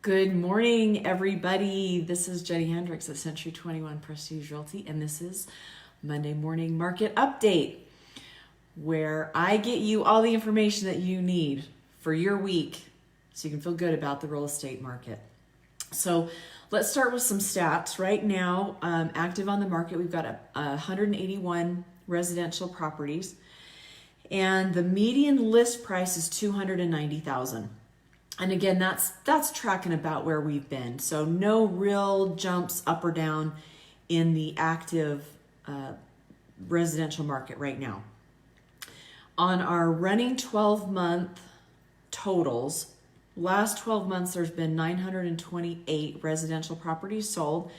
Good morning, everybody. This is Jennie Hendricks of Century 21 Prestige Realty, and this is Monday Morning Market Update, where I get you all the information that you need for your week so you can feel good about the real estate market. So let's start with some stats. Right now, active on the market, we've got 181 residential properties, and the median list price is $290,000. And again, that's tracking about where we've been. So no real jumps up or down in the active residential market right now. On our running 12-month totals, last 12 months there's been 928 residential properties sold,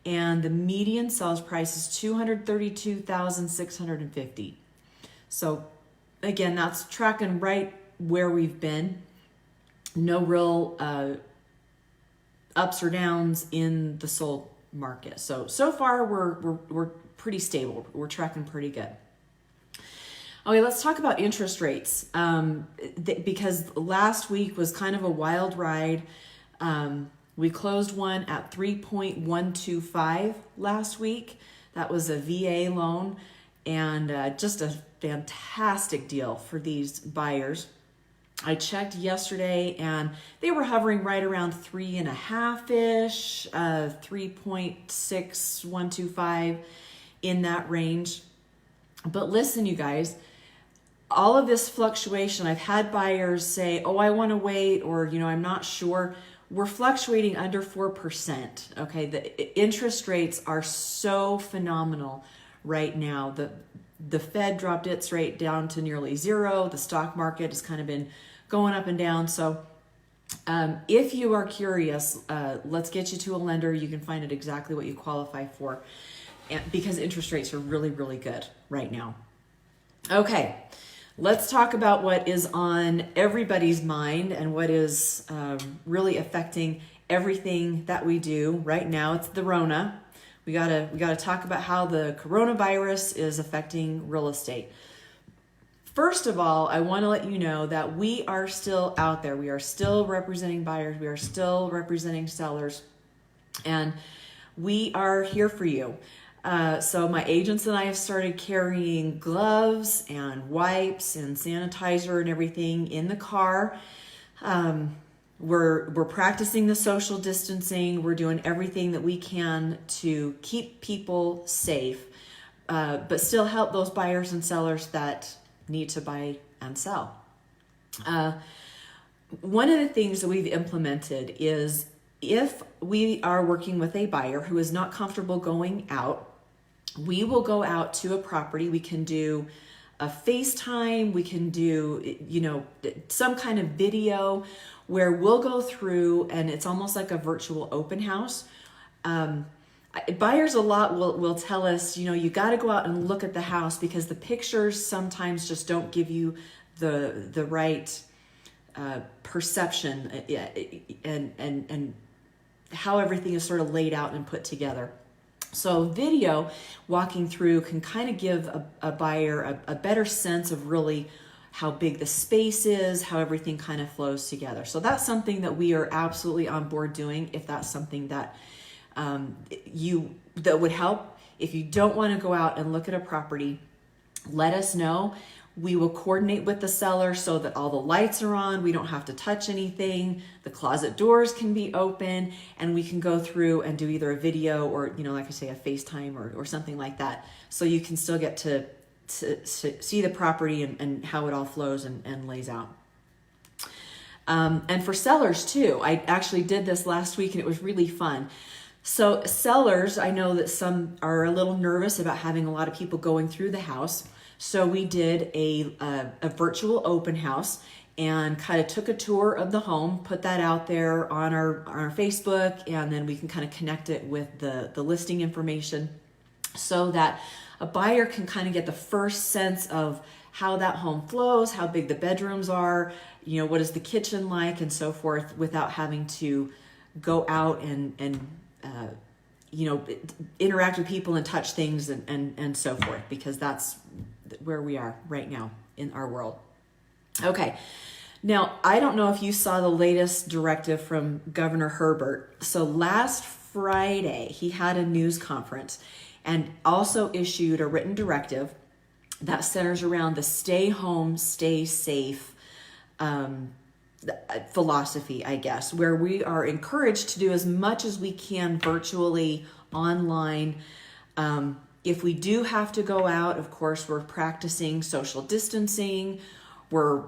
and the median sales price is $232,650. So again, that's tracking right where we've been. No real ups or downs in the sold market. So far we're pretty stable. We're tracking pretty good. Okay, let's talk about interest rates because last week was kind of a wild ride. We closed one at 3.125 last week. That was a VA loan, and just a fantastic deal for these buyers. I checked yesterday and they were hovering right around 3.5-ish, 3.6125 in that range. But listen, you guys, all of this fluctuation, I've had buyers say, oh, I want to wait, or, I'm not sure. We're fluctuating under 4%. Okay. The interest rates are so phenomenal right now. The Fed dropped its rate down to nearly zero. The stock market has kind of been going up and down. So if you are curious, let's get you to a lender. You can find out exactly what you qualify for, because interest rates are really, really good right now. Okay, let's talk about what is on everybody's mind and what is really affecting everything that we do right now. It's the Rona. We gotta talk about how the coronavirus is affecting real estate. First of all, I want to let you know that we are still out there. We are still representing buyers. We are still representing sellers, and we are here for you. So my agents and I have started carrying gloves and wipes and sanitizer and everything in the car. We're practicing the social distancing. We're doing everything that we can to keep people safe, but still help those buyers and sellers that need to buy and sell. One of the things that we've implemented is if we are working with a buyer who is not comfortable going out, we will go out to a property. We can do a FaceTime. We can do, some kind of video where we'll go through, and it's almost like a virtual open house. Buyers a lot will tell us, you got to go out and look at the house because the pictures sometimes just don't give you the right perception and how everything is sort of laid out and put together. So video walking through can kind of give a buyer a better sense of really how big the space is, how everything kind of flows together. So that's something that we are absolutely on board doing if that's something that that would help. If you don't want to go out and look at a property, let us know. We will coordinate with the seller so that all the lights are on. We don't have to touch anything. The closet doors can be open, and we can go through and do either a video or, like I say, a FaceTime or something like that. So you can still get to see the property and how it all flows and lays out. And for sellers too, I actually did this last week and it was really fun. So sellers, I know that some are a little nervous about having a lot of people going through the house. So we did a virtual open house and kind of took a tour of the home, put that out there on our Facebook, and then we can kind of connect it with the listing information so that a buyer can kind of get the first sense of how that home flows, how big the bedrooms are, what is the kitchen like, and so forth, without having to go out and interact with people and touch things and so forth, because that's where we are right now in our world. Okay. Now, I don't know if you saw the latest directive from Governor Herbert. So last Friday, he had a news conference and also issued a written directive that centers around the stay home, stay safe philosophy, I guess, where we are encouraged to do as much as we can virtually, online. If we do have to go out, of course, we're practicing social distancing. We're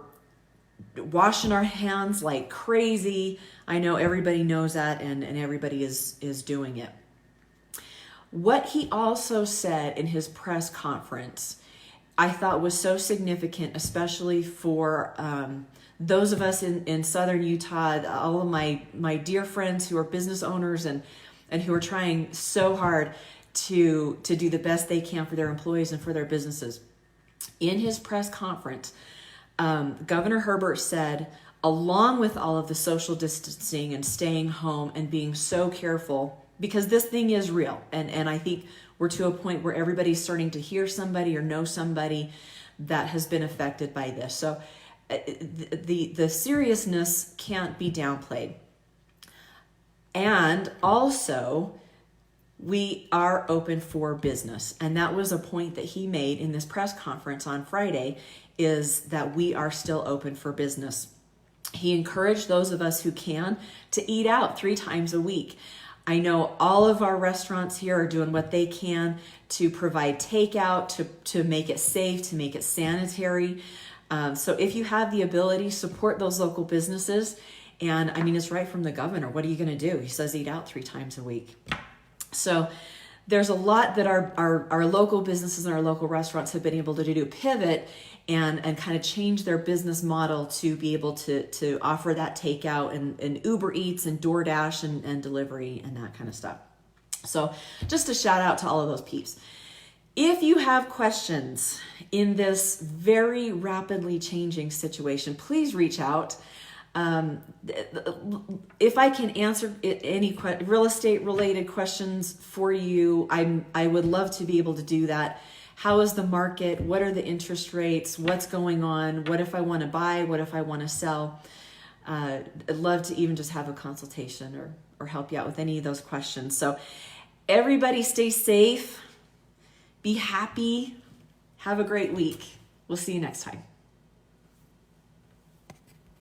washing our hands like crazy. I know everybody knows that, and everybody is doing it. What he also said in his press conference, I thought was so significant, especially for those of us in Southern Utah, all of my dear friends who are business owners and who are trying so hard to do the best they can for their employees and for their businesses. In his press conference, Governor Herbert said, along with all of the social distancing and staying home and being so careful, because this thing is real, and I think we're to a point where everybody's starting to hear somebody or know somebody that has been affected by this. So the seriousness can't be downplayed. And also, we are open for business. And that was a point that he made in this press conference on Friday, is that we are still open for business. He encouraged those of us who can to eat out 3 times a week. I know all of our restaurants here are doing what they can to provide takeout, to make it safe, to make it sanitary. So if you have the ability, support those local businesses. And I mean, it's right from the governor. What are you going to do? He says eat out 3 times a week. So there's a lot that our local businesses and our local restaurants have been able to do, pivot and kind of change their business model to be able to offer that takeout and Uber Eats and DoorDash and delivery and that kind of stuff. So just a shout out to all of those peeps. If you have questions in this very rapidly changing situation, please reach out. If I can answer any real estate related questions for you, I would love to be able to do that. How is the market? What are the interest rates? What's going on? What if I want to buy? What if I want to sell? I'd love to even just have a consultation or help you out with any of those questions. So everybody stay safe, be happy, have a great week. We'll see you next time.